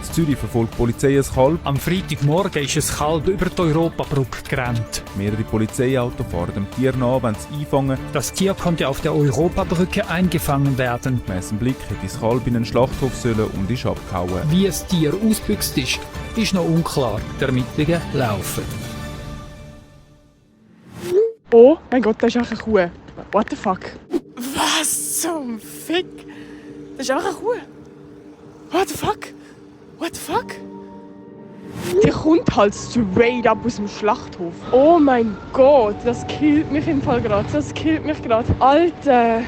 In Zürich verfolgt die Polizei ein Kalb. Am Freitagmorgen ist ein Kalb über die Europabrücke gerannt. Mehrere Polizeiautos fahren dem Tier nach, wenn es einfangen. Das Tier konnte auf der Europabrücke eingefangen werden. Gemäss dem Blick hätte das Kalb in einen Schlachthof sollen und ist abgehauen. Wie das Tier ausgebüxt ist noch unklar. Die Ermittlungen laufen. Oh mein Gott, das ist einfach eine Kuh. What the fuck? Was zum Fick? Das ist einfach eine Kuh. What the fuck? What the fuck? Die kommt halt straight up aus dem Schlachthof. Oh mein Gott, das killt mich im Fall gerade. Das killt mich gerade. Alter.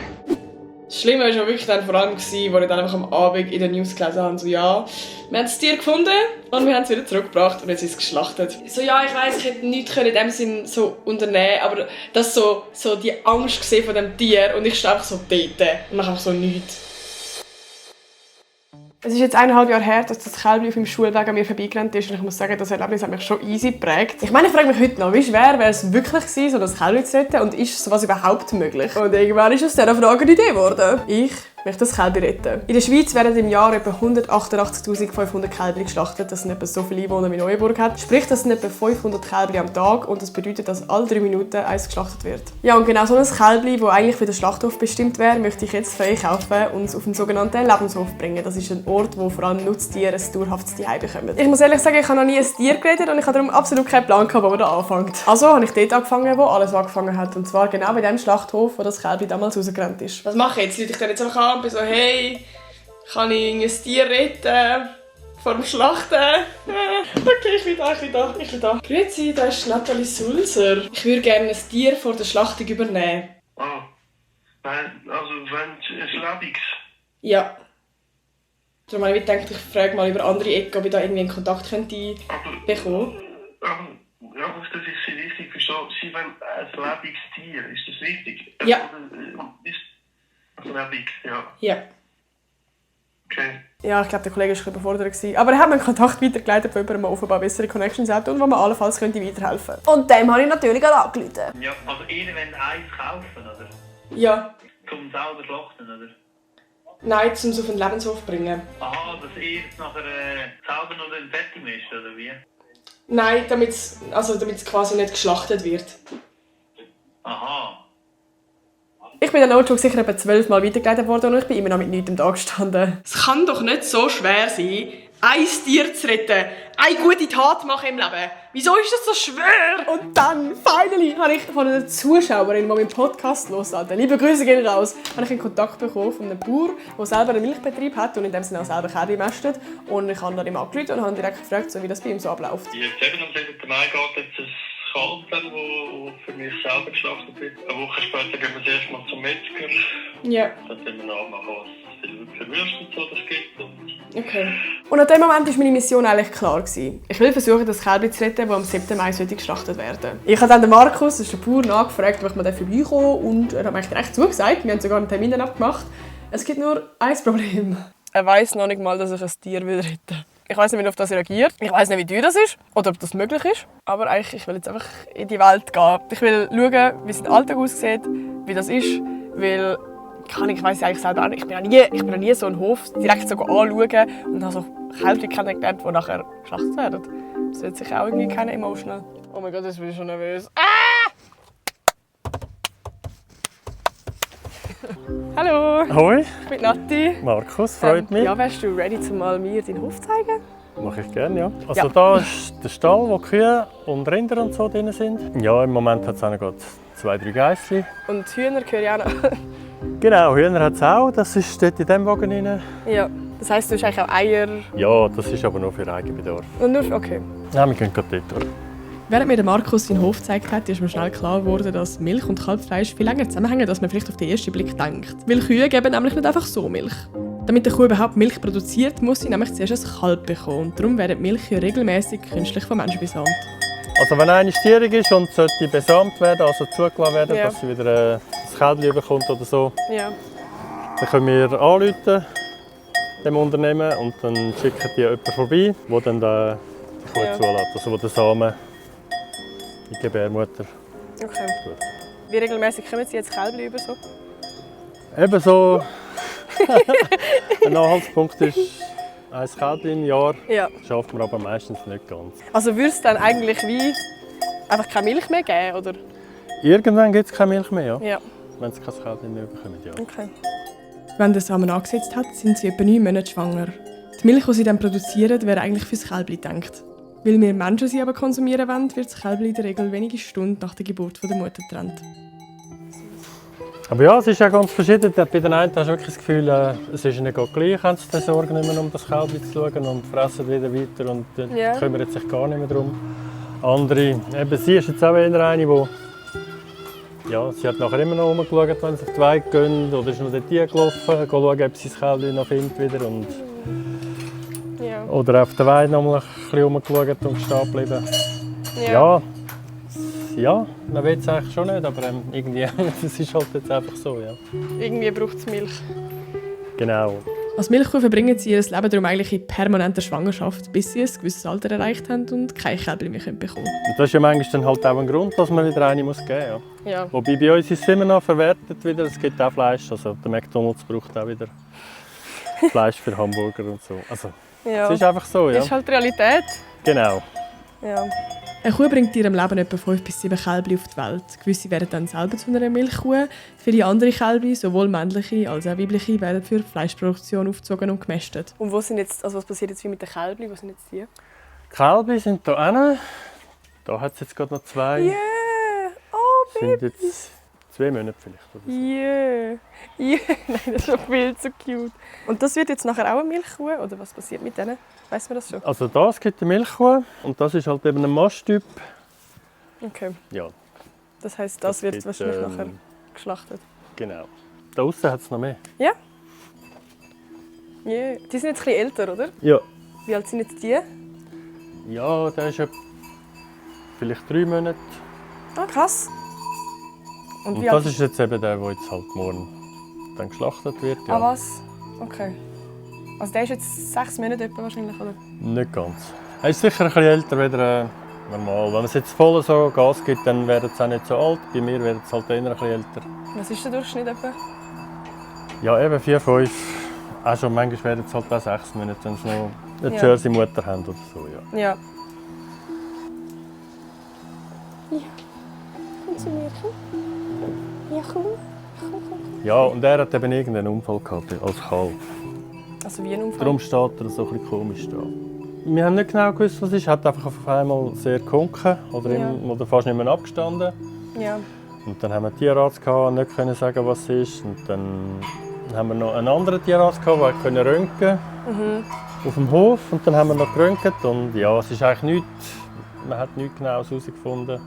Das Schlimme war ja wirklich dann vor allem, als ich dann einfach am Abend in den News gelesen habe, so ja, wir haben das Tier gefunden und wir haben es wieder zurückgebracht und jetzt ist es geschlachtet. So ja, ich weiss, ich hätte nichts in dem Sinn so unternehmen, aber das so die Angst gesehen von dem Tier und ich stehe einfach so dort und mache einfach so nichts. Es ist jetzt 1,5 Jahre her, dass das Kälbchen auf meinem Schulweg an mir vorbeigerannt ist und ich muss sagen, das Erlebnis hat mich schon easy geprägt. Ich meine, ich frage mich heute noch, wie schwer wäre es wirklich gewesen, so das Kälbchen zu retten und ist sowas überhaupt möglich? Und irgendwann ist aus dieser Frage eine Idee geworden. Ich möchte das Kälbchen retten. In der Schweiz werden im Jahr etwa 188.500 Kälbchen geschlachtet. Das sind etwa so viele Einwohner wie Neuenburg hat. Sprich, das sind etwa 500 Kälbchen am Tag und das bedeutet, dass alle 3 Minuten eins geschlachtet wird. Ja, und genau so ein Kälbchen, das eigentlich für den Schlachthof bestimmt wäre, möchte ich jetzt für euch kaufen und es auf einen sogenannten Lebenshof bringen. Das ist ein Ort, wo vor allem Nutztiere ein dauerhaftes Zuhause bekommen. Ich muss ehrlich sagen, ich habe noch nie ein Tier geredet und ich habe darum absolut keinen Plan gehabt, wo man da anfängt. Also habe ich dort angefangen, wo alles angefangen hat. Und zwar genau bei dem Schlachthof, wo das Kälbchen damals rausgerannt ist. Was mache ich jetzt? Leute ich dann jetzt einfach an und bin so, hey, kann ich ein Tier retten? Vor dem Schlachten? Okay, ich bin da. Grüezi, da ist Nathalie Sulzer. Ich würde gerne ein Tier vor der Schlachtung übernehmen. Ah, also wenn es lebendiges? Ja. Darum habe ich gedacht, ich frage mal über andere Ecken, ob ich da irgendwie einen Kontakt könnte bekommen. Ja, dass ich Sie richtig verstehe. Sie wollen ein lebendiges Tier, ist das richtig? Ja. Ist lebendig, ja. Ja. Okay. Ja, ich glaube, der Kollege war überfordert. Aber er hat mir einen Kontakt weitergeleitet von jemandem, der offenbar bessere Connections hat und wo mir allenfalls weiterhelfen könnte. Und dem habe ich natürlich auch angerufen. Ja, also ihr wollt eins kaufen, oder? Ja. Zum selber schlachten, oder? Nein, um es auf den Lebenshof zu bringen. Aha, dass ihr es nachher selber noch fertig mischt, oder wie? Nein, damit es quasi nicht geschlachtet wird. Aha. Ich bin dann auch sicher etwa 12 Mal weitergeleitet worden und ich bin immer noch mit nichts da gestanden. Es kann doch nicht so schwer sein, ein Tier zu retten, eine gute Tat machen im Leben. Wieso ist das so schwer? Und dann, finally, habe ich von einer Zuschauerin, die meinen Podcast hört, liebe Grüße gehen raus, habe ich einen Kontakt bekommen von einem Bauer, der selber einen Milchbetrieb hat und in dem Sinne auch selber Kälbchen mästet. Und ich habe dann ihm angerufen und habe direkt gefragt, wie das bei ihm so abläuft. Jetzt eben am 7. Mai geht jetzt ein Kalb, das für mich selber geschlachtet wird. Eine Woche später gehen wir erst mal zum Metzger. Ja. Dann werden wir nachmachen, was für Würste und so das gibt. Okay. Und an dem Moment war meine Mission eigentlich klar. Ich will versuchen, das Kälbchen zu retten, das am 7. Mai geschlachtet werden sollte. Ich habe dann den Markus, das ist der Bauer, nachgefragt, ob ich mal vorbeikommen und er hat mir direkt zugesagt. Wir haben sogar einen Termin abgemacht. Es gibt nur ein Problem. Er weiss noch nicht mal, dass ich ein Tier retten will. Ich weiss nicht, wie er auf das reagiert. Ich weiss nicht, wie teuer das ist oder ob das möglich ist. Aber eigentlich, ich will jetzt einfach in die Welt gehen. Ich will schauen, wie es im Alltag aussieht, wie das ist. Weil ich weiss eigentlich selber auch nicht. Ich bin noch nie so einen Hof direkt so anschauen und habe so Kälbchen kennengelernt, die nachher geschlachtet werden. Das wird sich auch irgendwie keiner emotional. Oh mein Gott, jetzt bin ich schon nervös. Hallo! Hoi, Ich bin Nati. Markus, freut mich. Ja, wärst du ready, mal mir deinen Hof zu zeigen? Mache ich gerne, ja. Also Ja. da ist der Stall, wo Kühe und Rinder und so drin sind. Ja, im Moment hat es auch noch gerade 2, 3 Geissli. Und Hühner gehören ja auch noch. Genau, Hühner hat es auch. Das ist dort in diesem Wagen drin. Ja, das heisst, du hast eigentlich auch Eier. Ja, das ist aber nur für Eigenbedarf. Und nur, okay. Ja, wir gehen gerade dort durch. Während mir der Markus seinen Hof gezeigt hat, ist mir schnell klar geworden, dass Milch und Kalbfleisch viel länger zusammenhängen, als man vielleicht auf den ersten Blick denkt. Weil Kühe geben nämlich nicht einfach so Milch. Damit eine Kuh überhaupt Milch produziert, muss sie nämlich zuerst ein Kalb bekommen. Und darum werden die Milchkühe regelmäßig künstlich vom Menschen besamt. Also wenn eine stierig ist und sollte besamt werden, also zugelassen werden, Ja. dass sie wieder ein Kälbchen bekommt oder so, Ja. dann können wir anrufen, dem Unternehmen, und dann schicken die jemanden vorbei, der dann die Kuh Ja. zulässt, also der den Samen in die Gebärmutter. Okay. Wie regelmäßig kommen Sie jetzt Kälbchen über so? Eben so ein Anhaltspunkt ist ein Kälbchen im Jahr Ja. schafft man aber meistens nicht ganz. Also würde es dann eigentlich wie einfach keine Milch mehr geben, oder? Irgendwann gibt es keine Milch mehr, ja. Ja. Wenn sie kein Kälbchen mehr bekommen, ja. Okay. Wenn der Samen angesetzt hat, sind sie etwa 9 Monate schwanger. Die Milch, die sie dann produzieren, wäre eigentlich fürs Kälbchen gedacht. Weil wir Menschen sie aber konsumieren wollen, wird das Kälbchen in der Regel wenige Stunden nach der Geburt von der Mutter getrennt. Aber ja, es ist ja ganz verschieden. Bei den einen hast du wirklich das Gefühl, es ist ihnen gleich, haben sie Sorgen nicht mehr um das Kälbchen zu schauen und fressen wieder weiter und Ja. kümmern sich gar nicht mehr darum. Andere, eben sie ist jetzt auch eher eine, die ja, sie hat nachher immer noch rumgeschaut, wenn sie auf die Weide gehen oder ist noch dort gelaufen, schauen, ob sie das Kälbchen noch findet wieder und Ja. oder auf der Weide noch mal ein bisschen rumgeschaut und stehen geblieben. Ja, man will es eigentlich schon nicht, aber irgendwie, das ist halt jetzt einfach so, ja. Irgendwie braucht es Milch. Genau. Als Milchkuh verbringen sie ihr Leben darum eigentlich in permanenter Schwangerschaft, bis sie ein gewisses Alter erreicht haben und kein Kälbchen mehr bekommen können. Und das ist ja manchmal dann halt auch ein Grund, dass man wieder eine muss geben muss. Ja. Ja. Wobei bei uns ist es immer noch verwertet wieder, es gibt auch Fleisch, also der McDonald's braucht auch wieder Fleisch für Hamburger und so. Also, Ja. es ist einfach so, ja. Das ist halt die Realität. Genau. Ja. Eine Kuh bringt in ihrem Leben etwa 5 bis 7 Kälbchen auf die Welt. Gewisse werden dann selber zu einer Milchkuh. Viele andere Kälbchen, sowohl männliche als auch weibliche, werden für die Fleischproduktion aufgezogen und gemästet. Und wo sind jetzt, also was passiert jetzt mit den Kälbchen? Wo sind jetzt die? Die Kälbchen sind hier hinten. Da hat es jetzt gerade noch 2. Yeah! Oh, Sind jetzt 2 Monate vielleicht. Oder so. Yeah! Yeah! Nein, das ist schon viel zu cute. Und das wird jetzt nachher auch eine Milchkuh? Oder was passiert mit denen? Weiss man das schon? Also das gibt eine Milchkuh und das ist halt eben ein Masttyp. Okay. Ja, Das heisst, das wird gibt, wahrscheinlich nachher geschlachtet. genau. Da außen hat es noch mehr. Ja? Yeah. Die sind jetzt ein bisschen älter, oder? Ja. Wie alt sind jetzt die? Ja, der ist vielleicht 3 Monate. Ah, krass. Und Und wie das alt ist jetzt eben der, der jetzt halt morgen dann geschlachtet wird. Ja. Ah, was? Okay. Also der ist jetzt 6 Monate etwa wahrscheinlich, oder? Nicht ganz. Er ist sicher ein bisschen älter als normal. Wenn man es jetzt voll so Gas gibt, dann werden sie auch nicht so alt. Bei mir werden sie halt eher ein bisschen älter. Was ist der Durchschnitt etwa? Ja, eben 4, 5. Auch schon manchmal werden es halt auch 6 Monate, wenn sie noch eine Ja. Jersey-Mutter haben oder so. Ja. Ja. Ja. Komm zu mir, komm. Ja, komm. Ja, und er hat eben irgendeinen Unfall gehabt als Kalb. Also wie ein Unfall? Darum steht er so ein bisschen komisch da. Wir haben nicht genau gewusst, was es ist. Er hat einfach auf einmal sehr gekonken oder, Ja. oder fast nicht mehr abgestanden. Ja. Und dann haben wir einen Tierarzt gehabt, und nicht können sagen, was es ist. Und dann haben wir noch einen anderen Tierarzt gehabt, der konnte röntgen auf dem Hof. Und dann haben wir noch geröntgt und ja, es ist eigentlich nichts. Man hat nichts Genaues herausgefunden.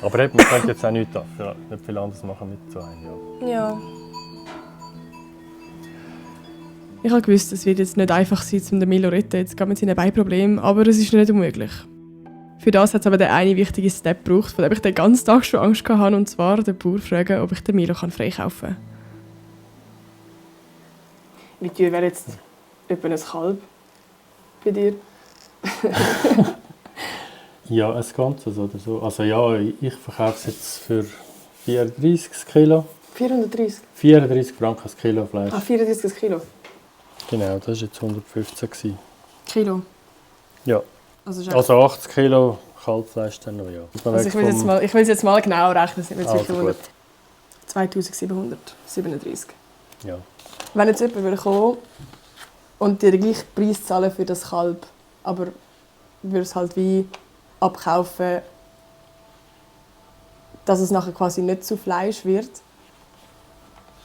Aber eben, man könnte jetzt auch nicht viel anderes machen mit so einem. Ja. Ja. Ich habe gewusst, es wird jetzt nicht einfach sein, um den Milo zu retten, jetzt gerade mit seinen Beinproblemen, aber es ist nicht unmöglich. Für das hat es aber den einen wichtigen Step gebraucht, von dem ich den ganzen Tag schon Angst hatte, und zwar den Bauer fragen, ob ich den Milo freikaufen kann. Wie teuer wäre jetzt etwa ein Kalb bei dir? Ja, ein Ganzes oder so. Also ja, ich verkaufe es jetzt für 34 Kilo. 430? 34 Franken das Kilo Fleisch. Ah, 34 Kilo? Genau, das war jetzt 115 gewesen. Kilo? Ja, Also, also 80 Kilo Kalbfleisch dann noch, ja. ich will es jetzt mal genau rechnen, es sind jetzt sicher Also gut. 2737. Ja. Wenn jetzt jemand kommen würde und dir den gleichen Preis zahlen für das Kalb, aber würde es halt wie abkaufen, dass es nachher quasi nicht zu Fleisch wird,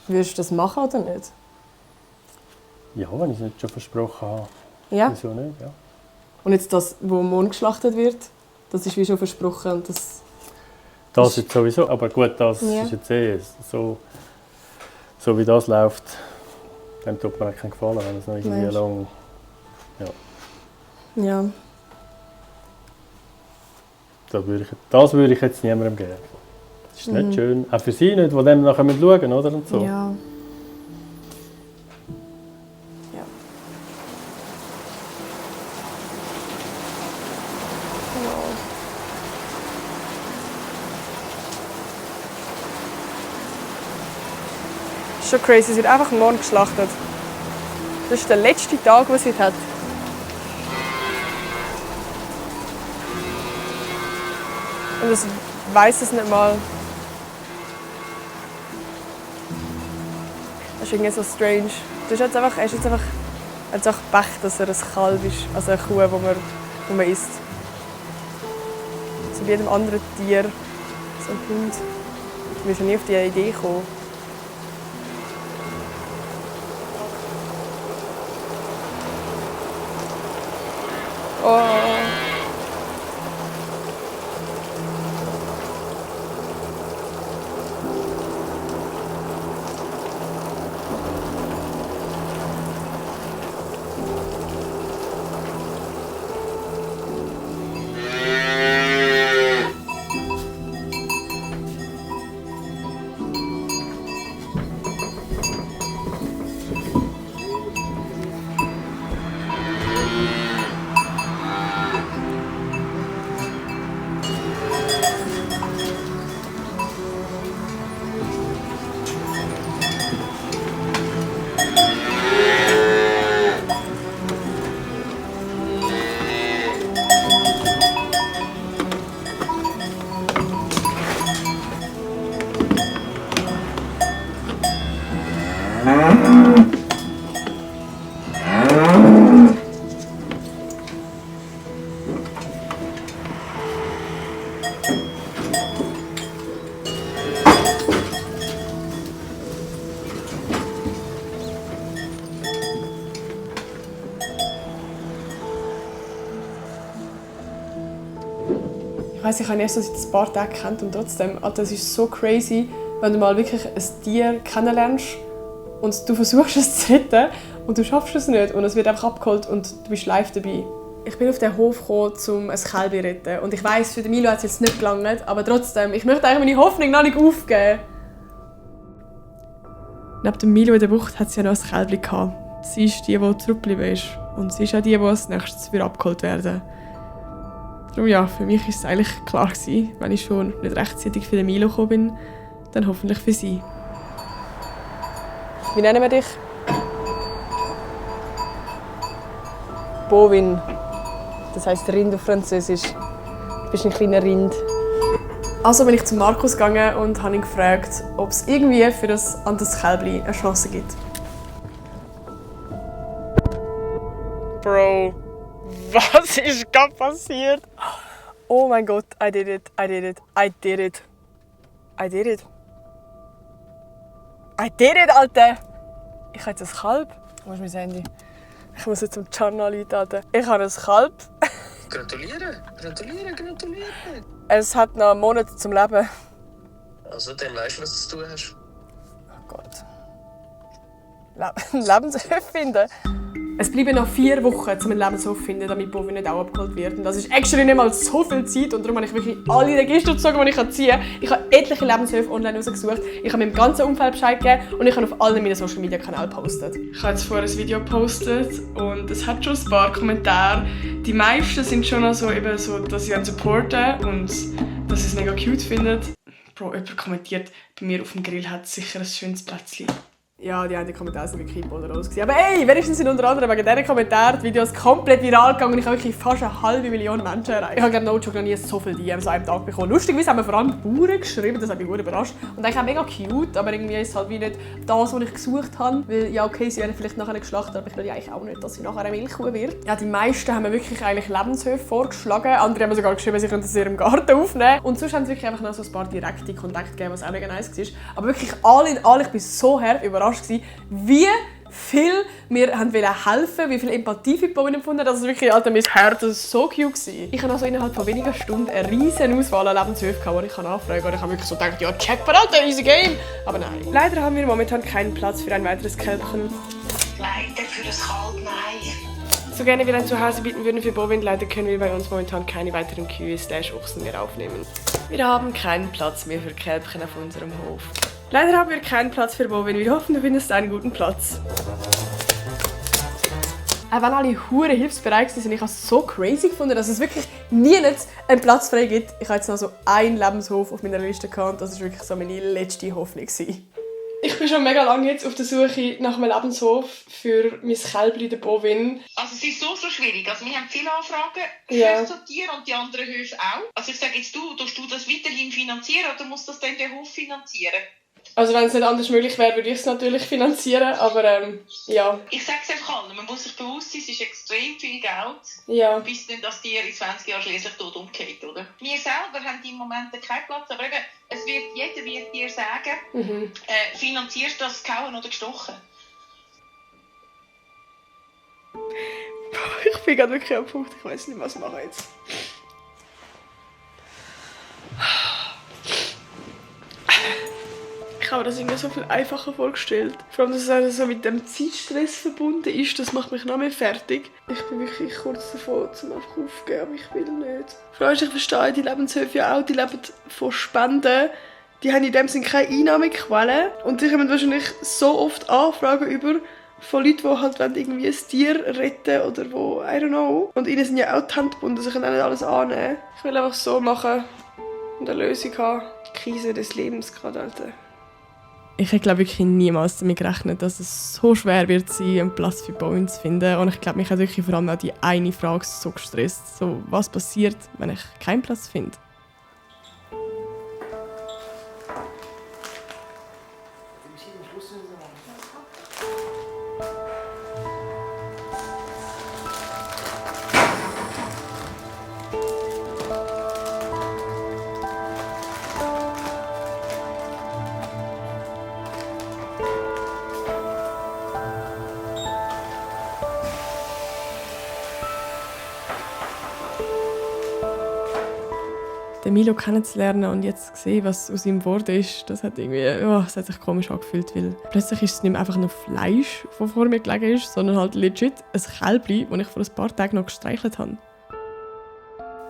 würdest du das machen oder nicht? Ja, wenn ich es nicht schon versprochen habe. Ja. Wieso nicht? Ja. Und jetzt das, wo morgen geschlachtet wird, das ist wie schon versprochen. Und Das jetzt sowieso, aber gut, das Ja. ist jetzt so wie das läuft, dann tut mir keinen Gefallen, wenn es noch irgendwie Meinst du? lang... Ja. Das würde ich jetzt niemandem geben. Das ist nicht schön. Auch für sie nicht, die dann nachher schauen müssen, oder? Und so. Ja. Schon crazy, es wird einfach morgen geschlachtet. Das ist der letzte Tag, den sie hat. Und das weiss es nicht mal. Das ist irgendwie so strange. Er ist jetzt einfach Pech, dass er ein Kalb ist, also eine Kuh, die man isst. So wie jedem anderen Tier, so ein Hund. Wir sind nie auf die Idee gekommen. Oh. Ich weiss, ich habe ihn erst seit ein paar Tagen gekannt und trotzdem, Alter, es ist so crazy, wenn du mal wirklich ein Tier kennenlernst und du versuchst es zu retten und du schaffst es nicht und es wird einfach abgeholt und du bist live dabei. Ich bin auf den Hof gekommen, um ein Kälbchen zu retten und ich weiss, für den Milo hat es jetzt nicht gelangt, aber trotzdem, ich möchte eigentlich meine Hoffnung noch nicht aufgeben. Neben dem Milo in der Bucht hat sie ja noch ein Kälbchen gehabt. Sie ist die zurückgeblieben ist und sie ist auch die als nächstes abgeholt werden. Darum ja, für mich war es eigentlich klar gewesen, wenn ich schon nicht rechtzeitig für den Milo gekommen bin, dann hoffentlich für sie. Wie nennen wir dich? Bovin. Das heisst Rind auf Französisch. Du bist ein kleiner Rind. Also bin ich zu Markus gegangen und habe ihn gefragt, ob es irgendwie für das anderes Kälbchen eine Chance gibt. Bro, was ist gerade passiert? Oh mein Gott, I did it, I did it, I did it. I did it. I did it, Alter! Ich habe jetzt ein Kalb. Wo ist mein Handy? Ich muss jetzt zum Can anrufen. Ich habe ein Kalb. Gratuliere, gratuliere, gratuliere. Es hat noch einen Monat zum Leben. Also, dann weißt du, was du zu tun hast. Oh Gott. Lebenshof finden. Es bleiben noch 4 Wochen, um einen Lebenshof zu finden, damit Bovin nicht auch abgeholt wird. Und das ist extra nicht mal so viel Zeit und darum habe ich wirklich alle Register gezogen, die ich ziehen kann. Ich habe etliche Lebenshöfe online rausgesucht. Ich habe meinem ganzen Umfeld Bescheid gegeben und ich habe auf allen meinen Social Media Kanälen gepostet. Ich habe jetzt vorher ein Video gepostet und es hat schon ein paar Kommentare. Die meisten sind schon so, eben so, dass sie ihn supporten und dass sie es mega cute finden. Bro, jemand kommentiert, bei mir auf dem Grill hat es sicher ein schönes Plätzchen. Ja, die einen Kommentare waren wirklich bolleros. Aber ey, wenigstens sind unter anderem wegen diesen Kommentaren die Videos komplett viral gegangen und ich habe wirklich fast 500.000 Menschen erreicht. Ich habe glaube noch nie so viele DMs an einem Tag bekommen. Lustigerweise haben mir vor allem Bauern geschrieben, das hat mich sehr überrascht. Und eigentlich auch mega cute, aber irgendwie ist es halt wie nicht das, was ich gesucht habe. Weil ja okay, sie werden vielleicht nachher geschlachtet, aber ich will ja eigentlich auch nicht, dass sie nachher eine Milchkuh wird. Ja, die meisten haben mir wirklich eigentlich Lebenshöfe vorgeschlagen. Andere haben mir sogar geschrieben, sie könnten es in ihrem Garten aufnehmen. Und sonst haben sie wirklich einfach noch so ein paar direkte Kontakte gegeben, was auch mega nice war. Aber wirklich alle in allem, ich war so hart überrascht, wie viel wir helfen wollten, wie viel Empathie für die Bauern empfunden haben. Das ist wirklich, Alter, mein Herz war so cute. Ich hatte also innerhalb von wenigen Stunden eine riesen Auswahl an Lebenshöfen, die ich anfragen kann. Und ich habe wirklich so gedacht, ja, Jackpot, Alter, easy game. Aber nein. Leider haben wir momentan keinen Platz für ein weiteres Kälbchen. Leider für das Kalb, nein. So gerne wir ein Zuhause bieten würden für Bovin, leider können wir bei uns momentan keine weiteren Kühe/Ochsen mehr aufnehmen. Wir haben keinen Platz mehr für Kälbchen auf unserem Hof. Leider haben wir keinen Platz für Bovin. Wir hoffen, du findest einen guten Platz. Auch wenn alle hure hilfsbereit sind, ich habe es so crazy gefunden, dass es wirklich nie einen Platz frei gibt. Ich habe jetzt noch so einen Lebenshof auf meiner Liste gehabt und das war wirklich so meine letzte Hoffnung. Ich bin schon mega lange jetzt auf der Suche nach einem Lebenshof für mein Kälbchen, den Bovin. Also es ist so schwierig. Also wir haben viele Anfragen Ja. für so Tiere und die anderen Höfe auch. Also ich sage jetzt, tust du das weiterhin finanzieren oder muss das dann der Hof finanzieren? Also wenn es nicht anders möglich wäre, würde ich es natürlich finanzieren, aber ja. Ich sage es einfach allen, man muss sich bewusst sein, es ist extrem viel Geld, Ja. bis dann das Tier in 20 Jahren schließlich tot umgeht, oder? Wir selber haben im Moment keinen Platz, aber eben, jeder wird dir sagen, finanzierst du das gehauen oder gestochen? Ich bin gerade wirklich am Punkt, ich weiß nicht, was ich mache jetzt. Ich habe mir das irgendwie so viel einfacher vorgestellt. Vor allem, dass es auch so mit dem Zeitstress verbunden ist, das macht mich noch mehr fertig. Ich bin wirklich kurz davor, zum einfach aufzugeben, aber ich will nicht. Vor allem, ich verstehe die Lebenshöfe ja auch, die leben von Spenden. Die haben in dem Sinne keine Einnahmequellen. Und die kommen wahrscheinlich so oft Anfragen über von Leuten, die halt irgendwie ein Tier retten oder wo, I don't know. Und ihnen sind ja auch die Hände gebunden, sie können auch nicht alles annehmen. Ich will einfach so machen und eine Lösung haben. Die Krise des Lebens gerade, Alter. Ich hätte glaube wirklich niemals damit gerechnet, dass es so schwer wird sein, einen Platz für Bovin zu finden. Und ich glaube, mich hat wirklich vor allem auch die eine Frage so gestresst. So, was passiert, wenn ich keinen Platz finde? Den Milo kennenzulernen und jetzt zu sehen, was aus ihm geworden ist, das hat es hat sich komisch angefühlt, weil plötzlich ist es nicht mehr einfach nur Fleisch, das vor mir gelegen ist, sondern halt legit ein Kälbchen, das ich vor ein paar Tagen noch gestreichelt habe.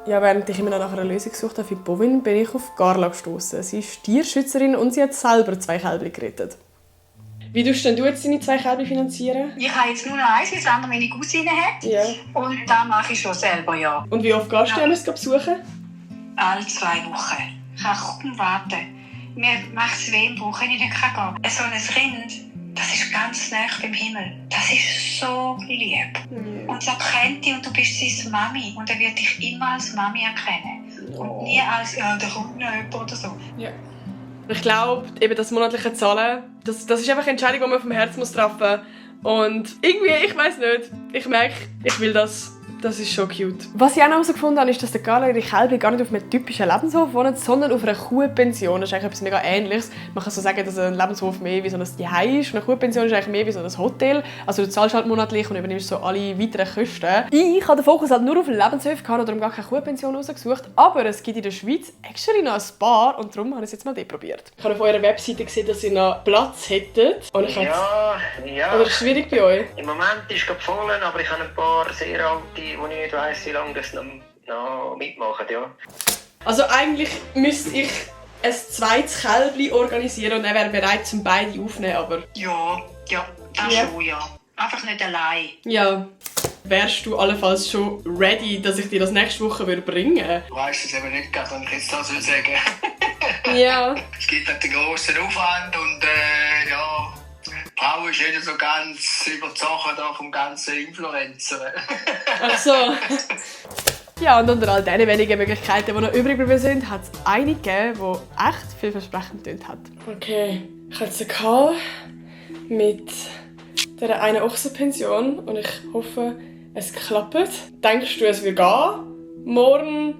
Ja, während ich immer noch nach einer Lösung gesucht habe für Bovin, bin ich auf Carla gestoßen. Sie ist Tierschützerin und sie hat selber 2 Kälbchen gerettet. Wie tust denn du jetzt deine 2 Kälbchen finanzieren? Ich habe jetzt nur noch eins, weil das andere meine Cousine hat. Ja. Und das mache ich schon selber, ja. Und wie oft gehst du alles besuchen? Alle 2 Wochen. Ich kann kaum warten. Mir macht es weh im Bauch, wenn ich nicht gehen kann. So ein Rind, das ist ganz nah beim Himmel. Das ist so lieb. Und so kennt dich und du bist seine Mami. Und er wird dich immer als Mami erkennen. Und nie als, ja, da kommt noch jemand oder so. Ja. Ich glaube, eben das monatliche Zahlen, das ist einfach eine Entscheidung, die man vom Herzen treffen muss. Und irgendwie, ich weiss nicht, ich merke, ich will das. Das ist schon cute. Was ich auch noch herausgefunden habe, ist, dass der Carla ihre Kälbchen gar nicht auf einem typischen Lebenshof wohnen, sondern auf einer Kuhpension. Das ist eigentlich etwas mega Ähnliches. Man kann so sagen, dass ein Lebenshof mehr wie so ein Zuhause ist. Und eine Kuhpension ist eigentlich mehr wie so ein Hotel. Also du zahlst halt monatlich und übernimmst so alle weiteren Kosten. Ich habe den Fokus halt nur auf Lebenshöfe gehabt oder gar keine Kuhpension rausgesucht. Aber es gibt in der Schweiz extra noch ein paar und darum habe ich es jetzt mal probiert. Ich habe auf eurer Webseite gesehen, dass ihr noch Platz hättet. Und ich Ja. Oder ist es schwierig bei euch? Im Moment ist es voll, aber ich habe ein paar sehr alte, wo ich nicht weiss, wie lange das noch mitmachen, ja. Also eigentlich müsste ich ein zweites Kälbchen organisieren und er wäre bereit, zum beide aufzunehmen, aber... Ja, das Ja. schon, ja. Einfach nicht allein. Ja. Wärst du allenfalls schon ready, dass ich dir das nächste Woche bringen würde? Du weißt es eben nicht, kann ich jetzt das sagen. Ja. Es gibt halt einen grossen Aufwand und ja, die Frau ist nicht so ganz über die Sache da vom ganzen Influencer. Ach so. Ja, und unter all diesen wenigen Möglichkeiten, die noch übrig geblieben sind, hat es eine gegeben, die echt vielversprechend getönt hat. Okay, ich hatte es gehabt mit dieser einen Ochsenpension und ich hoffe, es klappt. Denkst du, es wird gehen, morgen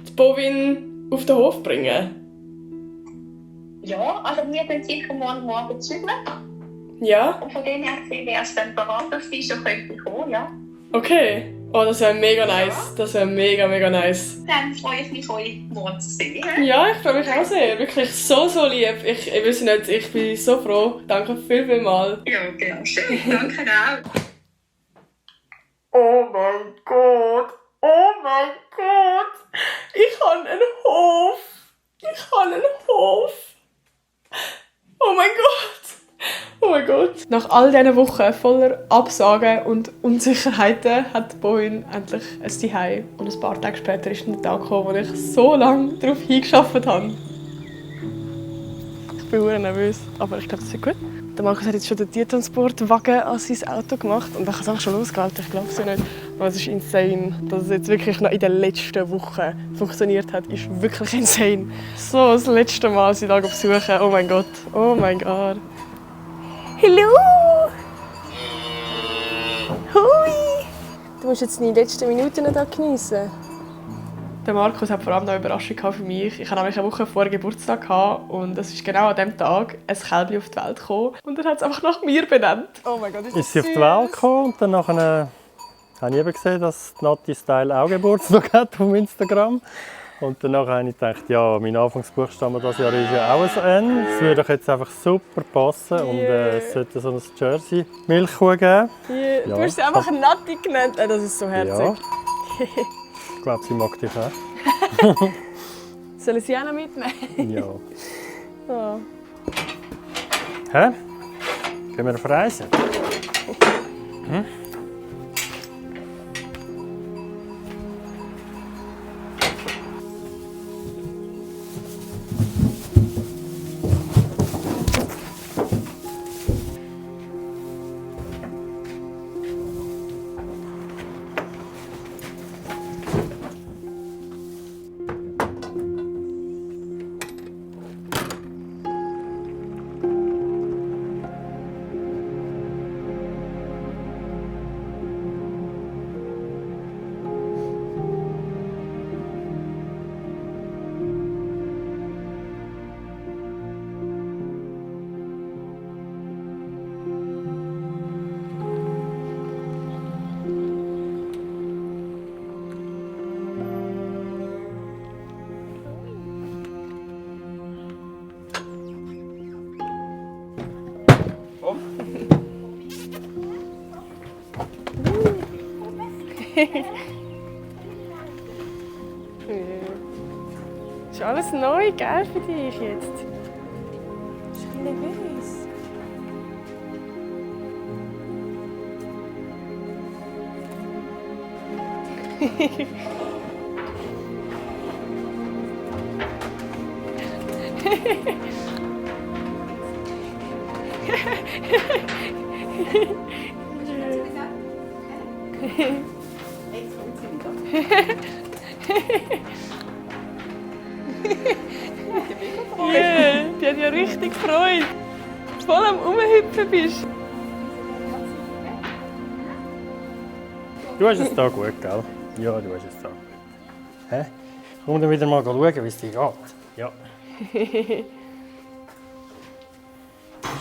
die Bovin auf den Hof bringen? Ja, also wir sind sicher morgen zügeln. Ja? Und von dem her wäre es dann bereit, dass die schon könnte kommen, ja. Okay. Oh, das wäre mega nice. Das wäre mega, mega nice. Dann freue ich mich, euch morgen zu sehen. Ja, ich freue mich auch sehr. Wirklich so, so lieb. Ich weiß nicht, ich bin so froh. Danke viel mal. Ja, genau. Schön. Danke auch. Oh mein Gott. Oh mein Gott. Ich habe einen Hof. Oh mein Gott. Oh mein Gott. Nach all diesen Wochen voller Absagen und Unsicherheiten hat Bovin endlich ein Zuhause. Und ein paar Tage später ist der Tag gekommen, wo ich so lange darauf hingearbeitet habe. Ich bin sehr nervös, aber ich glaube, das wird gut. Der Markus hat jetzt schon den Tiertransportwagen an sein Auto gemacht und dann kann es auch schon losgehen. Ich glaube es ja nicht. Aber es ist insane, dass es jetzt wirklich noch in den letzten Wochen funktioniert hat. Ist wirklich insane. So, das letzte Mal sie da besuchen. Oh mein Gott. Oh mein Gott. Hallo! Hui! Du musst jetzt die letzten Minuten hier geniessen. Der Markus hat vor allem noch eine Überraschung für mich. Ich hatte nämlich eine Woche vor Geburtstag und es ist genau an diesem Tag ein Kälbchen auf die Welt gekommen. Und er hat es einfach nach mir benannt. Oh mein Gott, ist sie auf die Welt gekommen und dann habe ich eben gesehen, dass Nati Style auch Geburtstag hat auf Instagram. Und danach habe ich gedacht, ja, mein Anfangsbuchstabe dieses Jahr ist ja auch ein N. Es würde doch jetzt einfach super passen und es sollte so ein Jersey Milchkuh geben. Yeah. Du hast sie einfach Nati genannt. Das ist so herzig. Ja. Ich glaube, sie mag dich auch. Sollen sie auch noch mitnehmen? Ja. Oh. Hä? Gehen wir auf Reisen? Hm? Ist alles neu, gell, für dich jetzt? Ich bin nervös. Yeah, die hat ja richtig Freude. Voll am Rumhüpfen bist. Du hast es da gut, gell? Ja, du hast es da gut. Hä? Komm dann wieder mal schauen, wie es dir geht. Ja.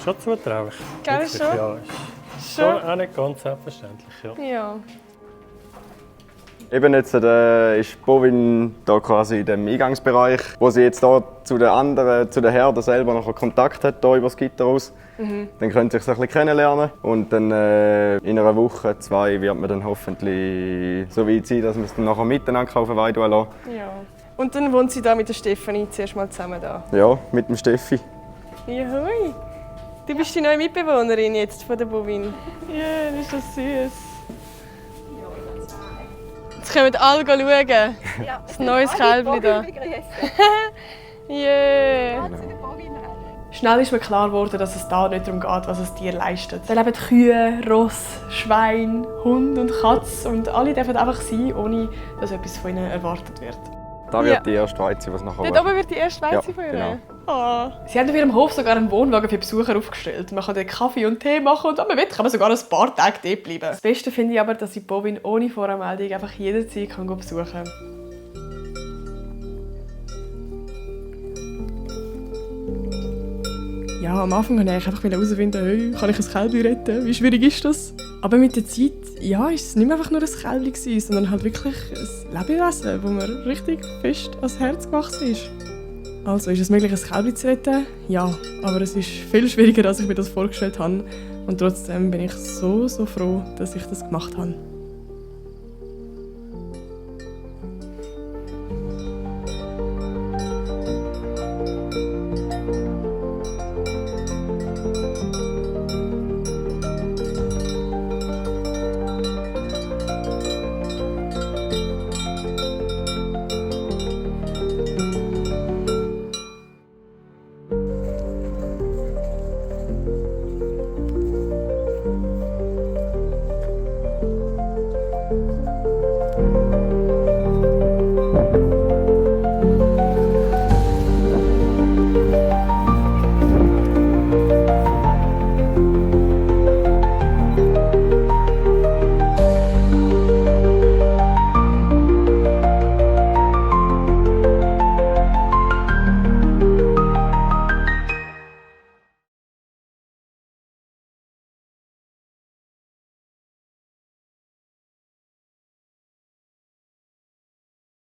Schon zutraulich. Gell, wirklich, schon? Ja, ist schon auch nicht ganz selbstverständlich. Ja. Ja. Eben jetzt ist Bovin da quasi in dem Eingangsbereich, wo sie jetzt da zu den anderen, zu den Herden selber noch Kontakt hat, hier über das Gitter aus. Dann können sie sich ein bisschen kennenlernen und dann in einer Woche, 2 wird man dann hoffentlich so weit sein, dass wir es dann nachher miteinander auf den Weide lassen. Ja. Und dann wohnt sie da mit der Stefanie zuerst mal zusammen da. Ja, mit dem Steffi. Juhui. Du bist die neue Mitbewohnerin jetzt von der Bovin. Ja, ist das süß. Jetzt können alle schauen. Ja. Das neues Kälbchen da. Yeah. Schnell ist mir klar geworden, dass es da nicht darum geht, was ein Tier leistet. Da leben Kühe, Ross, Schwein, Hund und Katz und alle dürfen einfach sein, ohne dass etwas von ihnen erwartet wird. Da wird die erste Weiz sein, was nachher Dort oben wird die erste Weiz von ihnen? Genau. Oh. Sie haben auf ihrem Hof sogar einen Wohnwagen für Besucher aufgestellt. Man kann dort Kaffee und Tee machen und wenn man will, kann man sogar ein paar Tage dort bleiben. Das Beste finde ich aber, dass ich Bovin ohne Voranmeldung einfach jederzeit besuchen kann. Ja, am Anfang wollte ich einfach herausfinden, hey, kann ich ein Kälbchen retten? Wie schwierig ist das? Aber mit der Zeit ja, ist es nicht mehr einfach nur ein Kälbchen, sondern halt wirklich ein Lebewesen, das mir richtig fest ans Herz gewachsen ist. Also, ist es möglich, ein Kälbchen zu retten? Ja, aber es ist viel schwieriger, als ich mir das vorgestellt habe. Und trotzdem bin ich so froh, dass ich das gemacht habe.